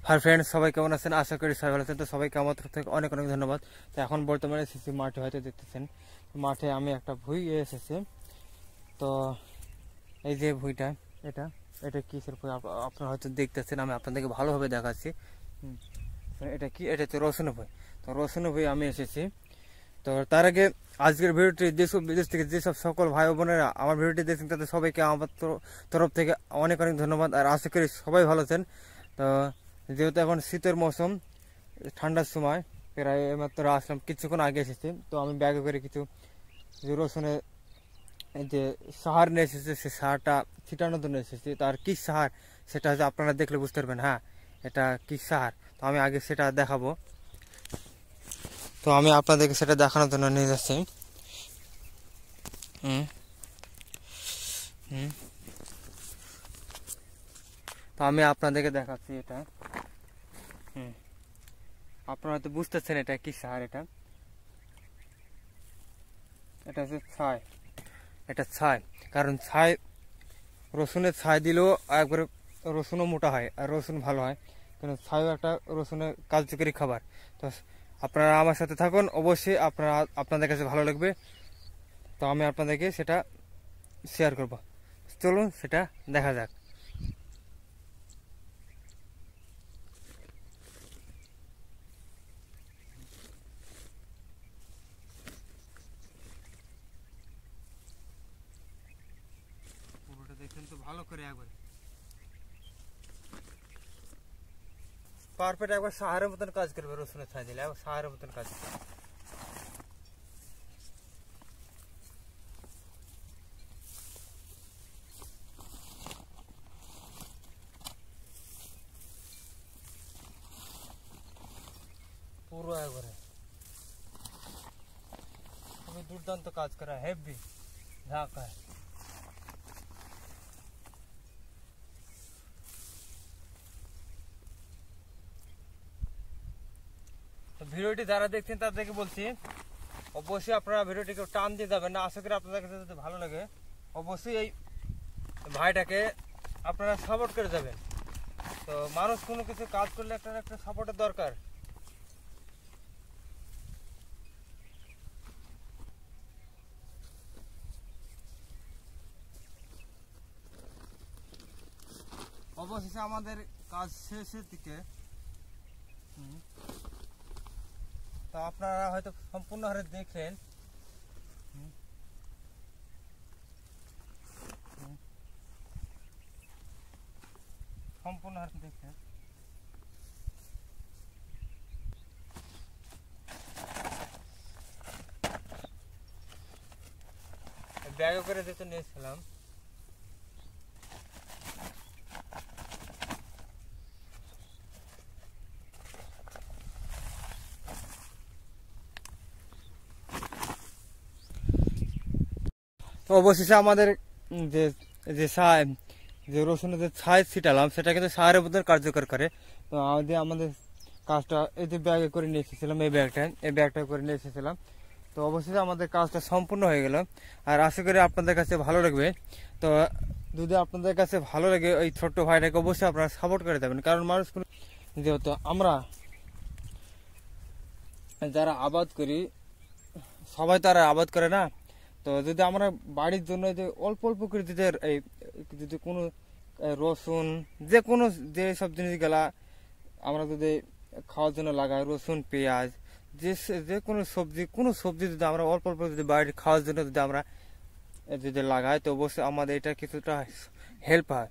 Hi friends, সবাই কেমন আছেন? আশা করি সবাই ভালো আছেন। তো সবাইকে আমার তরফ থেকে অনেক অনেক ধন্যবাদ। তো এখন বর্তমানে এসেছি মাঠে, হয়তো দেখতেছেন মাঠে আমি একটা ভুঁই এসেছি। তো এই যে ভুঁইটা, এটা এটা কিসের ভুঁই আপনারা হয়তো দেখতেছেন, আমি আপনাদেরকে ভালোভাবে দেখাচ্ছি। এটা কি? এটা হচ্ছে রসুনের ভুঁই। তো রসুনের ভুঁই আমি এসেছি। তো তার আগে আজকের ভিডিওটি দেশ ও বিদেশ থেকে যেসব সকল ভাই ও বোনেরা আমার ভিডিওটি দেখছেন তাদের সবাইকে আমার তরফ থেকে অনেক অনেক ধন্যবাদ। আর আশা করি সবাই ভালো আছেন। তো যেহেতু এখন শীতের মৌসুম, ঠান্ডার সময় প্রায় মাত্র আসলাম, কিছুক্ষণ আগে এসেছি। তো আমি ব্যাগে করে কিছু যে রসুনের যে সার নিয়ে এসেছি, সেই সারটা ছিটানোর জন্য এসেছি। তার কী সার সেটা হচ্ছে আপনারা দেখলে বুঝতে পারবেন। হ্যাঁ, এটা কী সার তো আমি আগে সেটা দেখাবো। তো আমি আপনাদেরকে সেটা দেখানোর জন্য নিয়ে যাচ্ছি। হুম হুম তো আমি আপনাদেরকে দেখাচ্ছি এটা। হুম আপনারা হয়তো বুঝতেছেন এটা কি সার। এটা এটা হচ্ছে ছাই। এটা ছাই, কারণ ছাই, রসুনের ছাই দিলেও একবারে রসুনও মোটা হয় আর রসুন ভালো হয়। কারণ ছাইও একটা রসুনের কার্যকরী খাবার। তো আপনারা আমার সাথে থাকুন, অবশ্যই আপনাদের কাছে ভালো লাগবে। তো আমি আপনাদেরকে সেটা শেয়ার করব। চলুন সেটা দেখা যাক। পুরোটা দেখেন তো ভালো করে একবারে পারফেক্ট, একবার সাহারের মতন কাজ করবে। রসুনের ছাই দিলে একবার সাহারের মতন কাজ করবে। পুরো একবারে খুবই দুর্দান্ত কাজ করা, হেভি ঢাকা। তো ভিডিওটি যারা দেখছেন তাদেরকে বলছি, অবশ্যই আপনারা ভিডিওটিকে টান দিয়ে যাবেন না। আশা করি আপনাদের কাছে যদি ভালো লাগে, অবশ্যই এই ভাইটাকে আপনারা সাপোর্ট করে যাবেন। তো মানুষ কোনো কিছু কাজ করলে একটা একটা সাপোর্টের দরকার। অবশেষে আমাদের কাজ শেষের দিকে। তো আপনারা হয়তো সম্পূর্ণ হারে দেখলেন। সম্পূর্ণ হারে দেখলেন। ব্যাগে করে যেতে নিয়েছিলাম। তো অবশেষে আমাদের যে যে যে রসুনের যে ছাই ছিটালাম সেটা কিন্তু সারের মধ্যে কার্যকর করে। তো আমাদের কাজটা এই যে ব্যাগে করে নিয়ে এসেছিলাম, এই ব্যাগটা করে নিয়ে এসেছিলাম। তো অবশেষে আমাদের কাজটা সম্পূর্ণ হয়ে গেল। আর আশা করি আপনাদের কাছে ভালো লাগবে। তো যদি আপনাদের কাছে ভালো লাগে, ওই ছোট্ট ভাইটাকে অবশ্যই আপনারা সাপোর্ট করে দেবেন। কারণ মানুষ যেহেতু আমরা যারা আবাদ করি, সবাই তো আর আবাদ করে না। তো যদি আমরা বাড়ির জন্য যে অল্প অল্প করে যদি কোনো রসুন, যে কোনো যে সব জিনিসগুলা আমরা যদি খাওয়ার জন্য লাগাই, রসুন, পেঁয়াজ, যে যে কোনো সবজি যদি আমরা অল্প অল্প যদি বাড়ির খাওয়ার জন্য যদি আমরা যদি লাগাই, তো অবশ্যই আমাদের এটা কিছুটা হেল্প হয়।